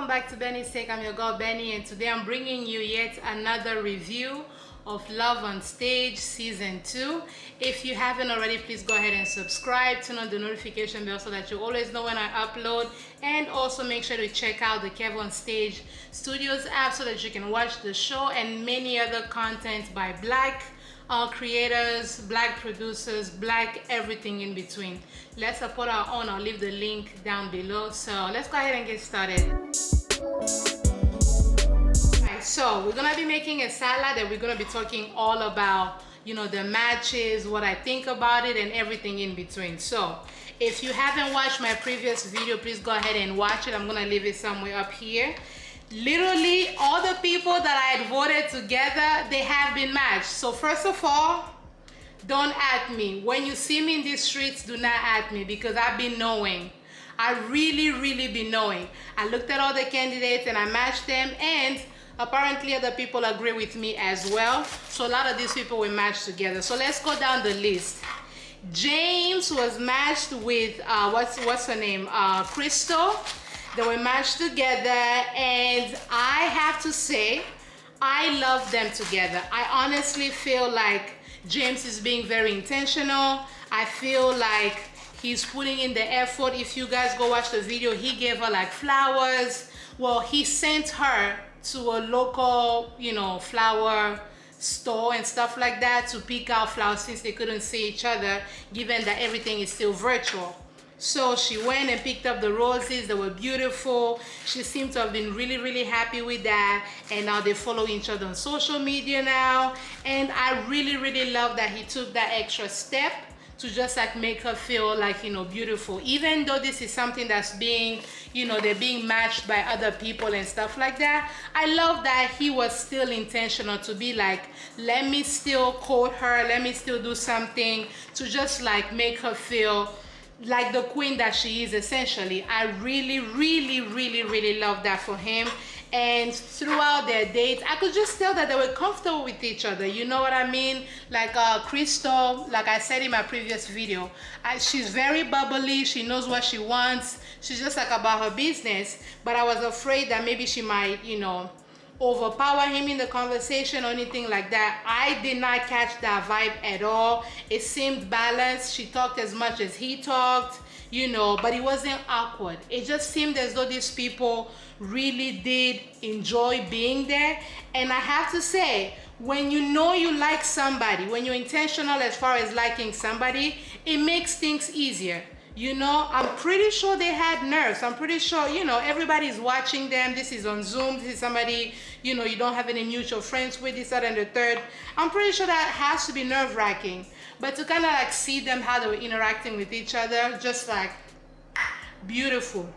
back to Benny's Take. I'm your girl Benny, and today I'm bringing you yet another review of Love on Stage Season 2. If you haven't already, please go ahead and subscribe, turn on the notification bell so that you always know when I upload, and also make sure to check out the Kev on Stage Studios app so that you can watch the show and many other content by Black creators, Black producers, Black everything in between. Let's support our own. I'll leave the link down below. So let's go ahead and get started. Alright, so we're gonna be making a salad and we're gonna be talking all about, you know, the matches, what I think about it, and everything in between. So if you haven't watched my previous video, please go ahead and watch it. I'm gonna leave it somewhere up here. Literally all the people that I had voted together, they have been matched. So first of all, don't at me. When you see me in these streets, do not at me, because I've been knowing. I really been knowing. I looked at all the candidates and I matched them, and apparently other people agree with me as well. So a lot of these people were matched together. So let's go down the list. James was matched with what's her name, Crystal. They were matched together, and I have to say I love them together. I honestly feel like James is being very intentional. I feel like he's putting in the effort. If you guys go watch the video, he gave her like flowers. Well, he sent her to a local, you know, flower store and stuff like that to pick out flowers since they couldn't see each other, given that everything is still virtual. So she went and picked up the roses. They were beautiful. She seemed to have been really happy with that, and now they follow each other on social media now. And I really love that he took that extra step to just like make her feel like, you know, beautiful, even though this is something that's being, you know, they're being matched by other people and stuff like that. I love that he was still intentional to be like, let me still court her, let me still do something to just like make her feel like the queen that she is, essentially. I really love that for him. And throughout their date, I could just tell that they were comfortable with each other, you know what I mean? Like Crystal, like I said in my previous video, she's very bubbly, she knows what she wants, she's just like about her business. But I was afraid that maybe she might, you know, overpower him in the conversation or anything like that. I did not catch that vibe at all. It seemed balanced. She talked as much as he talked, you know, but it wasn't awkward. It just seemed as though these people really did enjoy being there. And I have to say, when you know you like somebody, when you're intentional as far as liking somebody, it makes things easier. You know, I'm pretty sure they had nerves. I'm pretty sure, you know, everybody's watching them. This is on Zoom. This is somebody, you know, you don't have any mutual friends with, this, that, and the third. I'm pretty sure that has to be nerve-wracking. But to kind of like see them, how they were interacting with each other, just like beautiful.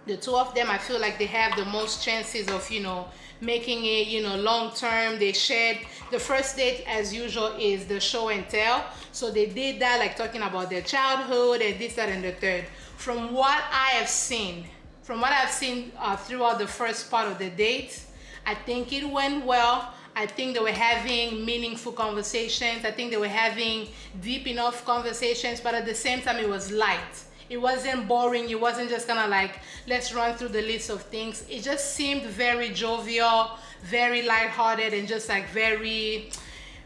The two of them, I feel like they have the most chances of, you know, making it, you know, long term. They shared the first date, as usual, is the show and tell. So they did that, like talking about their childhood and this, that, and the third. From what I have seen, throughout the first part of the date, I think it went well. I think they were having meaningful conversations. I think they were having deep enough conversations, but at the same time, it was light. It wasn't boring. It wasn't just kind of like, let's run through the list of things. It just seemed very jovial, very lighthearted, and just like very,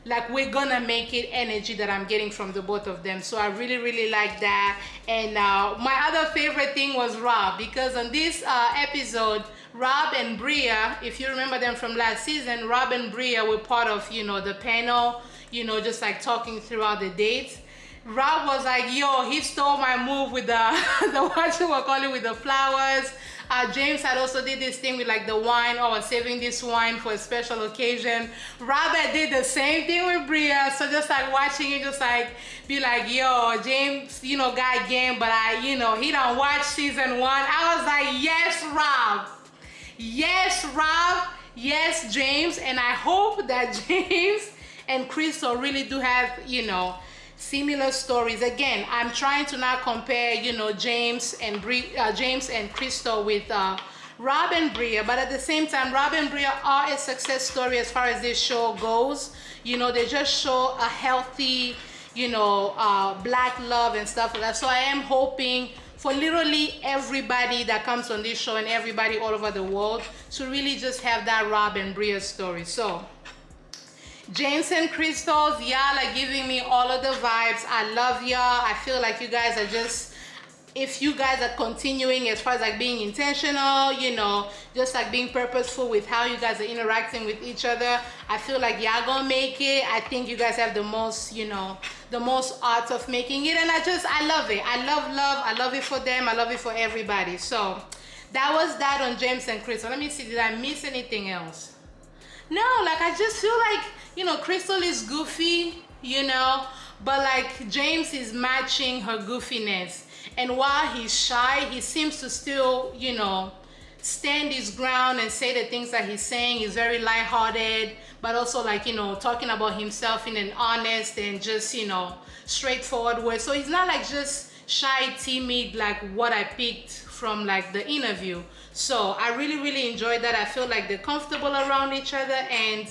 like, we're gonna make it energy that I'm getting from the both of them. So I really like that. And my other favorite thing was Rob, because on this episode, Rob and Bria, if you remember them from last season, Rob and Bria were part of, you know, the panel, you know, just like talking throughout the dates. Rob was like, yo, he stole my move with the what you were calling with the flowers. James had also did this thing with like the wine. Oh, I was saving this wine for a special occasion. Robert did the same thing with Bria. So just like watching it, just like be like, yo, James, you know, guy game, but you know, he don't watch season 1. I was like, yes, Rob. Yes, Rob. Yes, James. And I hope that James and Crystal really do have, you know, similar stories. Again, I'm trying to not compare, you know, James and Crystal with Rob and Bria, but at the same time, Rob and Bria are a success story as far as this show goes. You know, they just show a healthy, you know, Black love and stuff like that. So I am hoping for literally everybody that comes on this show and everybody all over the world to really just have that Rob and Bria story. So James and Crystals, y'all are giving me all of the vibes. I love y'all. I feel like you guys are just, if you guys are continuing as far as like being intentional, you know, just like being purposeful with how you guys are interacting with each other, I feel like y'all gonna make it. I think you guys have the most, you know, the most art of making it, and I love it. I love it for them. I love it for everybody. So that was that on James and Crystal. Let me see, did I miss anything else? No, like I just feel like, you know, Crystal is goofy, you know, but like James is matching her goofiness. And while he's shy, he seems to still, you know, stand his ground and say the things that he's saying. He's very lighthearted, but also like, you know, talking about himself in an honest and just, you know, straightforward way. So he's not like just shy, timid, like what I picked from like the interview. So I really, really enjoyed that. I feel like they're comfortable around each other and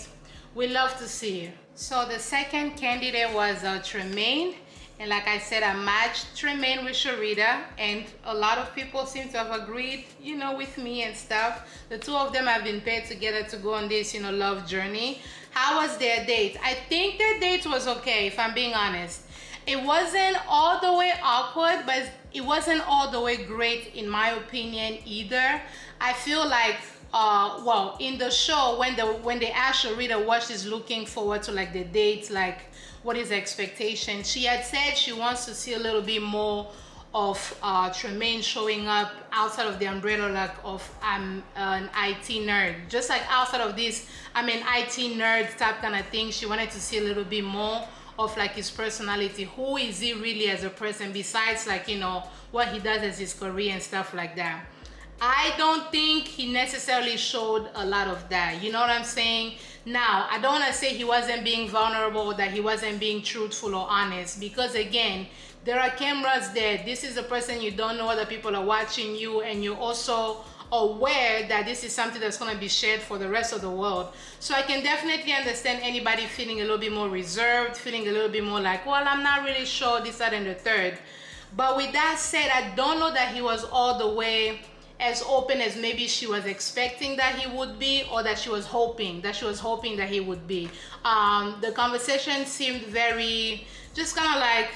we love to see it. So the second candidate was Tremaine. And like I said, I matched Tremaine with Sharita, and a lot of people seem to have agreed, you know, with me and stuff. The two of them have been paired together to go on this, you know, love journey. How was their date? I think their date was okay, if I'm being honest. It wasn't all the way awkward, but it wasn't all the way great in my opinion either. I feel like well, in the show, when they asked Sharita what she's looking forward to, like the dates, like what is the expectation, she had said she wants to see a little bit more of Tremaine showing up outside of the umbrella, like of I'm an IT nerd, just like outside of this I'm an IT nerd type kind of thing. She wanted to see a little bit more of like his personality. Who is he really as a person besides like, you know, what he does as his career and stuff like that. I don't think he necessarily showed a lot of that, you know what I'm saying? Now, I don't want to say he wasn't being vulnerable, that he wasn't being truthful or honest, because again, there are cameras there. This is a person you don't know, other people are watching you, and you're also aware that this is something that's going to be shared for the rest of the world. So I can definitely understand anybody feeling a little bit more reserved, feeling a little bit more like, well, I'm not really sure this, that, and the third. But with that said, I don't know that he was all the way as open as maybe she was expecting that he would be, or that she was hoping that he would be. The conversation seemed very, just kind of like,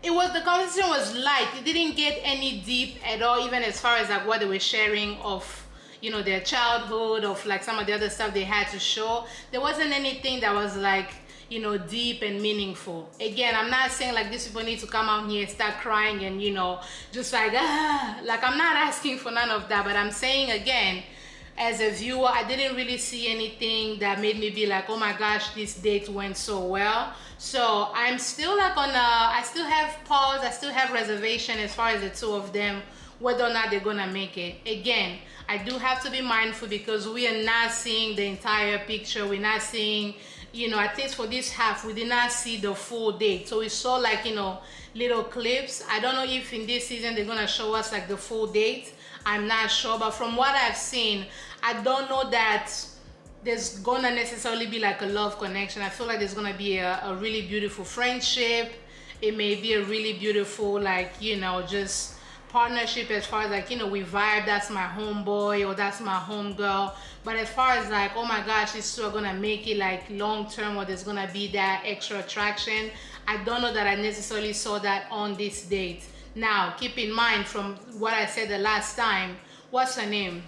the conversation was light. It didn't get any deep at all, even as far as like what they were sharing of, you know, their childhood, of like some of the other stuff they had to show. There wasn't anything that was like, you know, deep and meaningful. Again, I'm not saying like these people need to come out here and start crying and, you know, just like, like I'm not asking for none of that, but I'm saying again, as a viewer, I didn't really see anything that made me be like, oh my gosh, this date went so well. So I'm still like on I still have pause, I still have reservation as far as the two of them, whether or not they're gonna make it. Again, I do have to be mindful because we are not seeing the entire picture. We're not seeing, you know, at least for this half, we did not see the full date. So we saw like, you know, little clips. I don't know if in this season they're gonna show us like the full date. I'm not sure, but from what I've seen, I don't know that there's gonna necessarily be like a love connection. I feel like there's gonna be a really beautiful friendship. It may be a really beautiful, like, you know, just partnership as far as like, you know, we vibe, that's my homeboy or that's my homegirl. But as far as like, oh my gosh, these two are gonna make it like long term, or there's gonna be that extra attraction, I don't know that I necessarily saw that on this date. Now, keep in mind from what I said the last time, what's her name?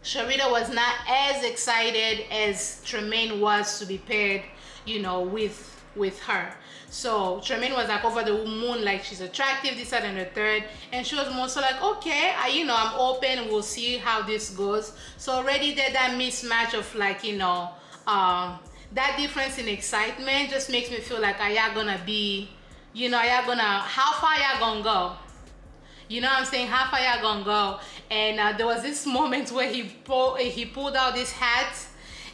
Sharita was not as excited as Tremaine was to be paired, you know, with her. So Tremaine was like over the moon, like she's attractive, this, that, and the third. And she was more so like, okay, you know, I'm open, we'll see how this goes. So already there, that mismatch of like, you know, that difference in excitement just makes me feel like, are y'all gonna be, you know, are y'all gonna, how far y'all gonna go? You know what I'm saying? How far y'all gonna go? And there was this moment where he pulled out this hat,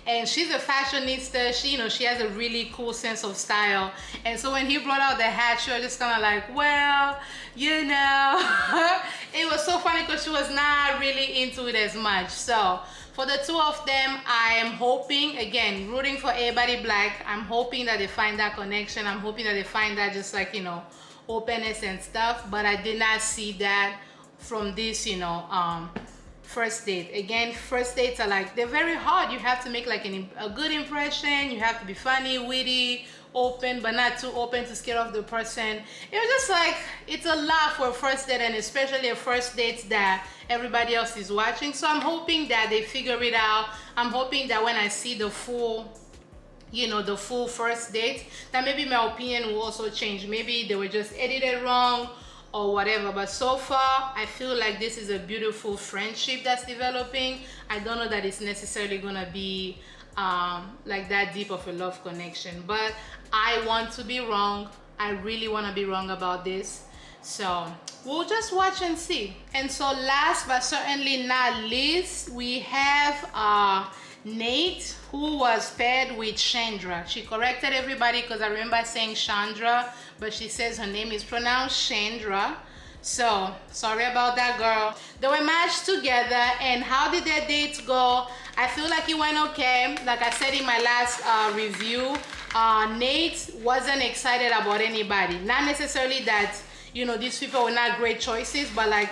and she's a fashionista. She, you know, she has a really cool sense of style. And so when he brought out the hat, she was just kind of like, well, you know, it was so funny because she was not really into it as much. So for the two of them, I am hoping, again, rooting for everybody black. I'm hoping that they find that connection. I'm hoping that they find that just like, you know, openness and stuff, but I did not see that from this, you know, first date. Again, first dates are like, they're very hard. You have to make like a good impression. You have to be funny, witty, open, but not too open to scare off the person. It was just like, it's a lot for a first date, and especially a first date that everybody else is watching. So I'm hoping that they figure it out. I'm hoping that when I see the full, you know, the full first date, that maybe my opinion will also change. Maybe they were just edited wrong or whatever. But so far, I feel like this is a beautiful friendship that's developing. I don't know that it's necessarily gonna be like that deep of a love connection, but I want to be wrong. I really want to be wrong about this. So we'll just watch and see. And so last but certainly not least, we have Nate, who was paired with Chandra. She corrected everybody because I remember saying Chandra, but she says her name is pronounced Chandra. So sorry about that, girl. They were matched together, and how did their dates go? I feel like it went okay. Like I said in my last review, Nate wasn't excited about anybody. Not necessarily that, you know, these people were not great choices, but like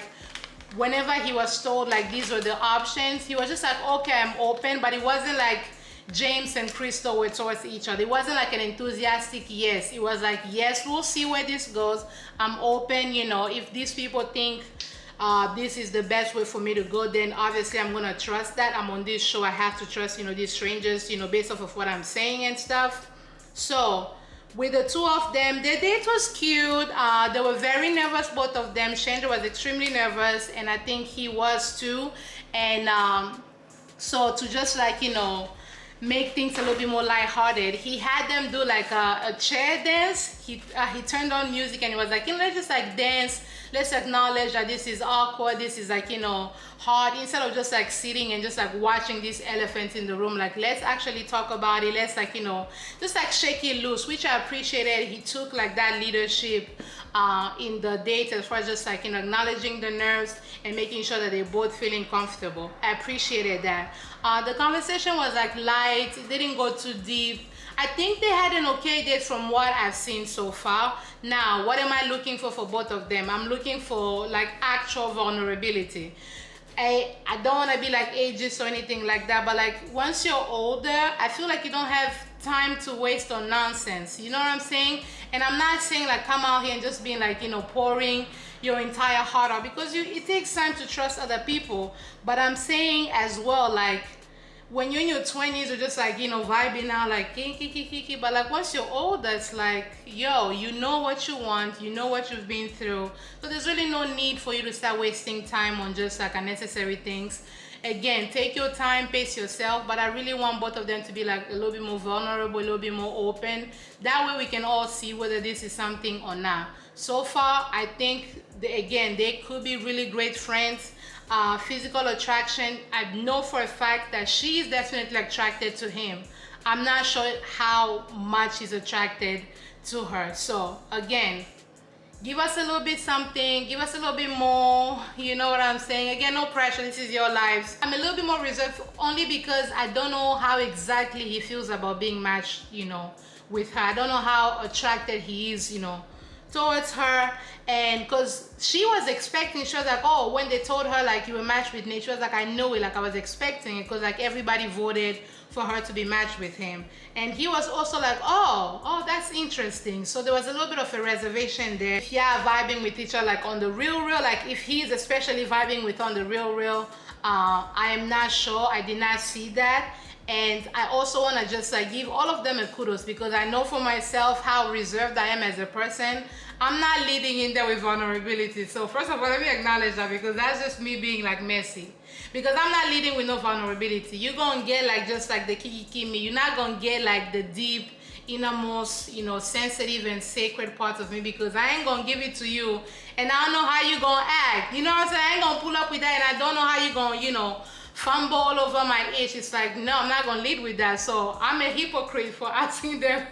whenever he was told like these were the options, he was just like, okay, I'm open. But it wasn't like James and Crystal were towards each other. It wasn't like an enthusiastic yes. It was like, yes, we'll see where this goes. I'm open, you know, if these people think this is the best way for me to go, then obviously I'm gonna trust that. I'm on this show, I have to trust, you know, these strangers, you know, based off of what I'm saying and stuff. So with the two of them, their date was cute. They were very nervous, both of them. Chandra was extremely nervous, and I think he was too. And so to just like, you know, make things a little bit more lighthearted, he had them do like a chair dance. He turned on music and he was like, you know, let's just like dance. Let's acknowledge that this is awkward, this is like, you know, hard, instead of just like sitting and just like watching this elephant in the room. Like, let's actually talk about it. Let's like, you know, just like shake it loose, which I appreciated. He took like that leadership in the date, as far as just like, you know, acknowledging the nerves and making sure that they're both feeling comfortable. I appreciated that. The conversation was like light, it didn't go too deep. I think they had an okay date from what I've seen so far. Now, what am I looking for both of them? I'm looking for like actual vulnerability. I don't want to be like ageist or anything like that, but like once you're older, I feel like you don't have time to waste on nonsense. You know what I'm saying? And I'm not saying like come out here and just being like, you know, pouring your entire heart out, because it takes time to trust other people. But I'm saying as well, like when you're in your 20s, you're just like, you know, vibing out like kiki, but like once you're older, it's like, yo, you know what you want, you know what you've been through, so there's really no need for you to start wasting time on just like unnecessary things. Again, take your time, pace yourself, but I really want both of them to be like a little bit more vulnerable, a little bit more open. That way we can all see whether this is something or not. So far, I think again, they could be really great friends. Physical attraction, I know for a fact that she is definitely attracted to him. I'm not sure how much he's attracted to her. So again, give us a little bit something, give us a little bit more, you know what I'm saying? Again, no pressure, this is your lives. I'm a little bit more reserved only because I don't know how exactly he feels about being matched, you know, with her. I don't know how attracted he is, you know, towards her. And because she was expecting, she was like, oh, when they told her like you were matched with Nate, she was like, I know it, like I was expecting it, because like everybody voted for her to be matched with him. And he was also like, oh, that's interesting. So there was a little bit of a reservation there. Yeah, vibing with each other like on the real, like if he's especially vibing with on the real, I am not sure. I did not see that. And I also want to just like give all of them a kudos, because I know for myself how reserved I am as a person. I'm not leading in there with vulnerability. So first of all, let me acknowledge that, because that's just me being like messy. Because I'm not leading with no vulnerability. You're gonna get like just like the kiki me. You're not gonna get like the deep, innermost, you know, sensitive and sacred parts of me, because I ain't gonna give it to you and I don't know how you gonna act. You know what I'm saying? I ain't gonna pull up with that and I don't know how you gonna, you know, fumble all over my itch. It's like, no, I'm not gonna lead with that. So I'm a hypocrite for asking them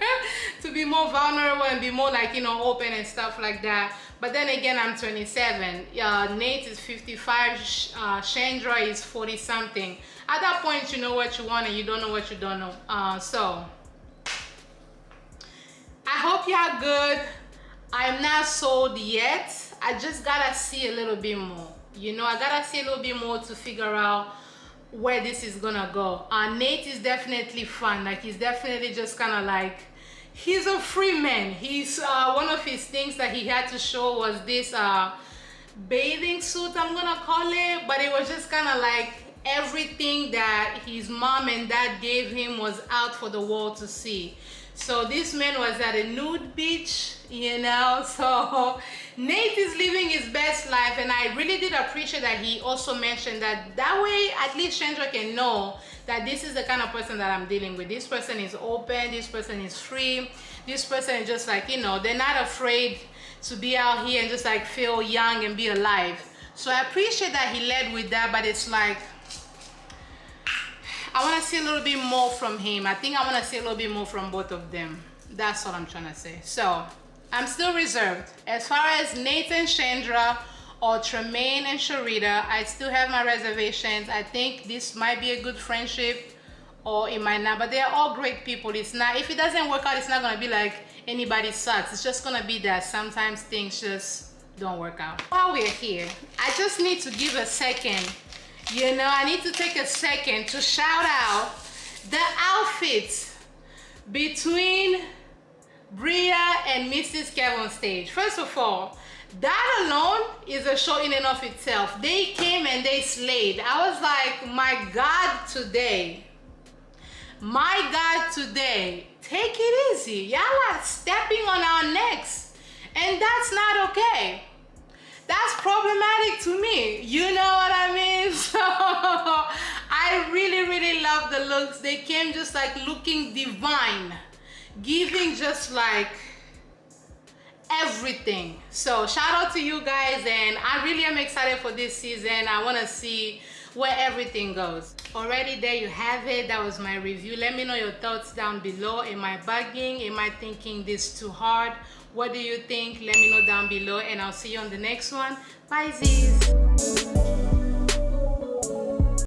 to be more vulnerable and be more like, you know, open and stuff like that. But then again, I'm 27. Nate is 55. Chandra is 40 something. At that point, you know what you want and you don't know what you don't know. So I hope you are good. I'm not sold yet. I just gotta see a little bit more. You know, I gotta see a little bit more to figure out where this is gonna go. Nate is definitely fun. Like, he's definitely just kind of like, he's a free man. He's one of his things that he had to show was this bathing suit, I'm gonna call it, but it was just kind of like everything that his mom and dad gave him was out for the world to see. So this man was at a nude beach, you know. So Nate is living his best life, and I really did appreciate that he also mentioned that way at least Chandra can know that this is the kind of person that I'm dealing with. This person is open, this person is free, this person is just like, you know, they're not afraid to be out here and just like feel young and be alive. So I appreciate that he led with that, but it's like, I want to see a little bit more from him. I think I want to see a little bit more from both of them. That's all I'm trying to say. So I'm still reserved. As far as Nate and Chandra or Tremaine and Sharita, I still have my reservations. I think this might be a good friendship or it might not, but they're all great people. It's not, if it doesn't work out, it's not going to be like anybody sucks. It's just going to be that sometimes things just don't work out. While we're here, I just need to give a second. You know, I need to take a second to shout out the outfits between Bria and Mrs. Kev on stage. First of all, that alone is a show in and of itself. They came and they slayed. I was like, my God, today. My God, today. Take it easy. Y'all are stepping on our necks. And that's not okay. That's problematic to me. You know what I mean? So I really, really love the looks. They came just like looking divine, giving just like everything. So shout out to you guys, and I really am excited for this season. I want to see where everything goes. Already there you have it. That was my review. Let me know your thoughts down below. Am I bugging? Am I thinking this too hard? What do you think? Let me know down below, and I'll see you on the next one. Bye, Z's.